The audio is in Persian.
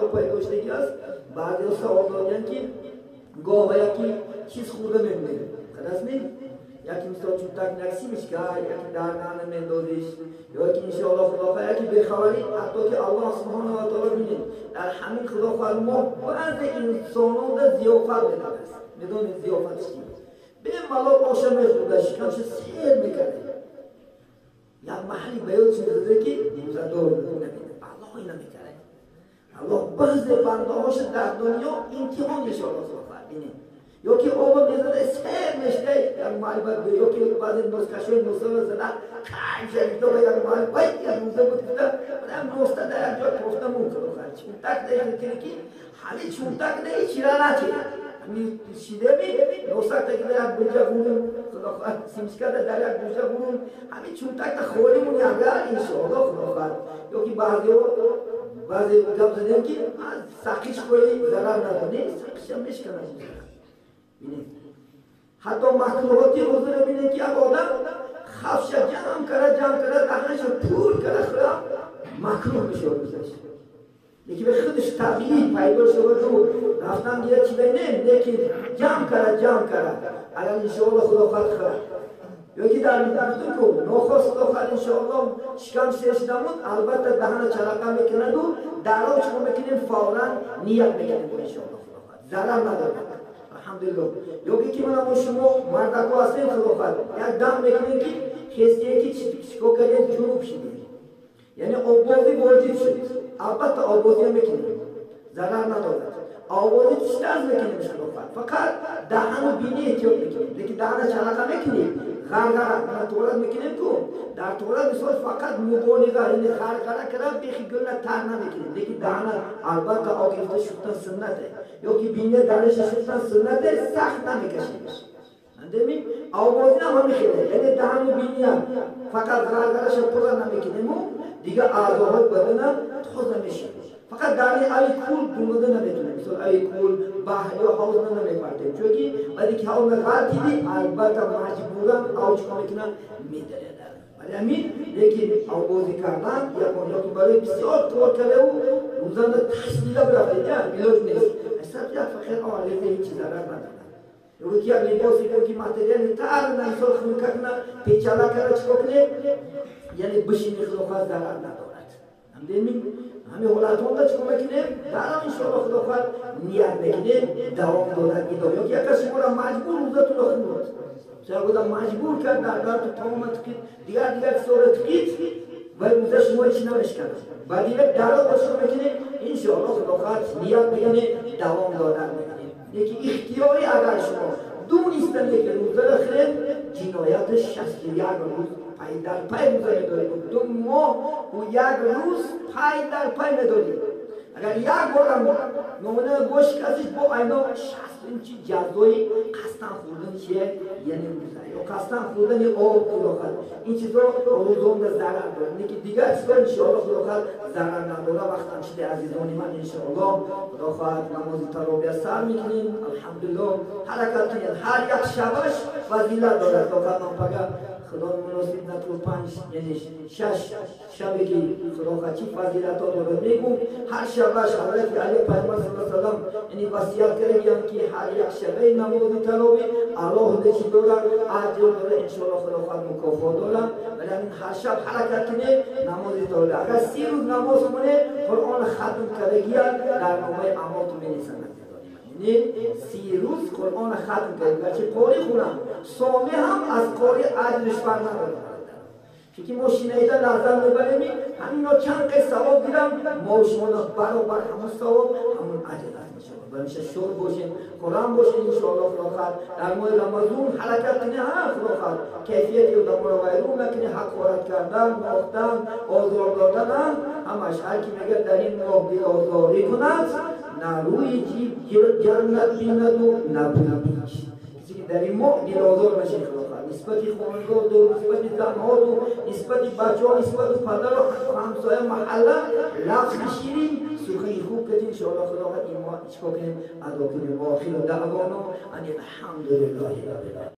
خدا پیداشتگی است. بعضی ها سوال دارن که گاه و یکی چیز خورده میمونه خلاص نیم یکی مثلا چوبتک نکسی میشکه یکی در نانه میندازیش یا که انشاءالله خدا خواهد یکی بخواری حتی که الله سبحانه و تعالی بینید در همین خدا خواهد ما بعض انسانان در زیافت میدن است میدونید زیافتش چی به ملاک آشا میخورده شکمش سیر میکنه یک محلی بیاد شده که موزه دار نمیده الله اینا میکنه الله بعض بنده هاش در دنیا امتحان میشه الله خواهد بینید یا که آبا میزنه سیر میشه یک محلی باید یا که بعض نسکشوی نسخه زدن کای شریف دوباره یک محلی باید یک موزه بود کده برم نسته در یک جا پرفته ممکن خواهد چونتک دیگه که همه چونتک دیگه چیرا نچه می شیده می نوسک تا که در یک بوجه بودم خدا خواهد سیمسکه در یک بوجه بودم همین چونتک تا خوریمون یگر انشاءالله خدا خواهد یا که بعضی گپ زدیم که سقیش کوئی ضرر نداره سقیش هم میشکنه بینید حتی مخلوقاتی حضور بینید که یک آدم خفش جمع کرده دهنش پول کرده خدا مکروه میشه روزش یکی به خودش طبیعی پیدا شده رو رفتن دیگه چی بینه لیکن جمع کرده اگر انشاءالله خدا خواهد خواهد یکی در میدردون که نخواست خدا خواهد انشاءالله شکم سرش نمون البته دهن چرقه میکنند و درها چکا میکنیم فورا نیت میکنیم انشاءالله خدا خواهد ضرر نداره الحمدلله یکی که من شما مردکو هستیم خدا خواهد یک دم میکنیم که خیستیه که چکا کرید جنوب شدید یعنی آبازی واجب شد البته آبازی هم میکنیم ضرر نداره آبازی تشترز میکنیم فقط دهن و بینی احتیاط میکنیم لیکن دهن چرقه میکنیم غرغره من تولد میکنیم که در تولد مثال فقط مبالغه یعنی غرغره کرده بیخی گلنه تر نمیکنیم لیکن دهن البته آگرفته شدن سنته یا که بینی درش شدن سنته سخت نمیکشیمش اندمی آوازی هم همیخیره یعنی دهن و بینی هم فقط غرغرش پوزه نمیکنیم دیگه اعضاهای بدن هم تازه میشه فقط در این کول دومده نمیتونیم مثل ای کول بحر یا حوض نمیپرتیم چونکه وقتی که حوض غلطی دی البته مجبورن آوچ کنه میدره ولی همین لیکن آوازی کردن یا که برای بسیار طور کرده و روزانه تشکیله برفته نه بیلوش نیست اصلا یک فقیر آلیزه هیچی ضرر نداره یکی یک لباسی که ماتریالی تر نمیسال خمی کنه پیچاله کرده چکا کنه یعنی بشینی خدا ضرر ندارد همین حالتون دا چکا میکنیم در انشاءالله خدا خواهد نیت میکنیم دوام دادن ایدام یا که کسی ما را مجبور روزتون را خونود چرا بودم مجبور کرد در تو تمامت که دیگر صورت کید و روزه شما چی نمشکنه و دیگر درا باشو میکنیم انشاءالله خدا خواهد نیت میکنیم دوام دادن میکنیم یکی اختیاری اگر شما دونستن یک روزه را خیلی جنایت 61 روز پای در پای روزه میداریم 2 ماه و 1 روز پای در پای میداریم اگر یک بارم نمونه گوش کسیش با اینا 60 اینچی جزایی قصدن خوردن چیه یعنی روزه یا قصدن خوردن آب خدا خواهد این چیزا روزان در ضرر داره نیکی دیگر چیزا انشاءالله خدا خواهد ضرر نداره وقت همشده عزیزانی من انشاءالله خدا خواهد نماز تراویح سر میکنیم الحمدلله حرکت کنید هر یک شبش فضیلت داره خدا خواهد من پگه خدا مناسب نتو 5 یعنی 6 شبی که خدا خواهد چی فضیلت ها داره میگم هر شبش حضرت علی پیغمبر صلی الله علیه و سلم یعنی وصیت کردن که هر یک شبه نماز تراویح الله چی داره اجر داره انشاءالله خدا خواهد مکافات داره ولی هر شب حرکت کنه نماز تراویح اگر 30 روز نماز مونه قرآن ختم کردگی در نامه اعمالتون می‌نویسند یعنی 30 روز قرآن ختم کردگی گرچه قاری خونم سامه هم از قاری اجرش بر نداره که ما شنیده لحظه میبریم همین ها چند قصد ثواب دیدم ما و شما برابر همون ثواب همون اجر هست انشاءالله برمیشه شور باشیم قرآن باشیم انشاءالله خدا خواهد در ماه رمضان حرکت کنه ها خدا خواهد کیفیتی رو در مورد ویرون نکنه حقارت کردن باختن آزار دادن همش هر کی میگه در این ماه دل آزاری کند نه روی جیب جنت بیند و نه بیش کسی که در این ماه دل آزار نشه خدا خواهد نسبتی خانگاه و نسبتی زنها و نسبتی بچه ها نسبتی پدر و همسایه محله لفظ شیرین سخنی خوب کردیم انشاءالله خدا خواهد این ماه چکا کنیم ادا کنیم و آخر دعوانا ان الحمدلله رب العالمین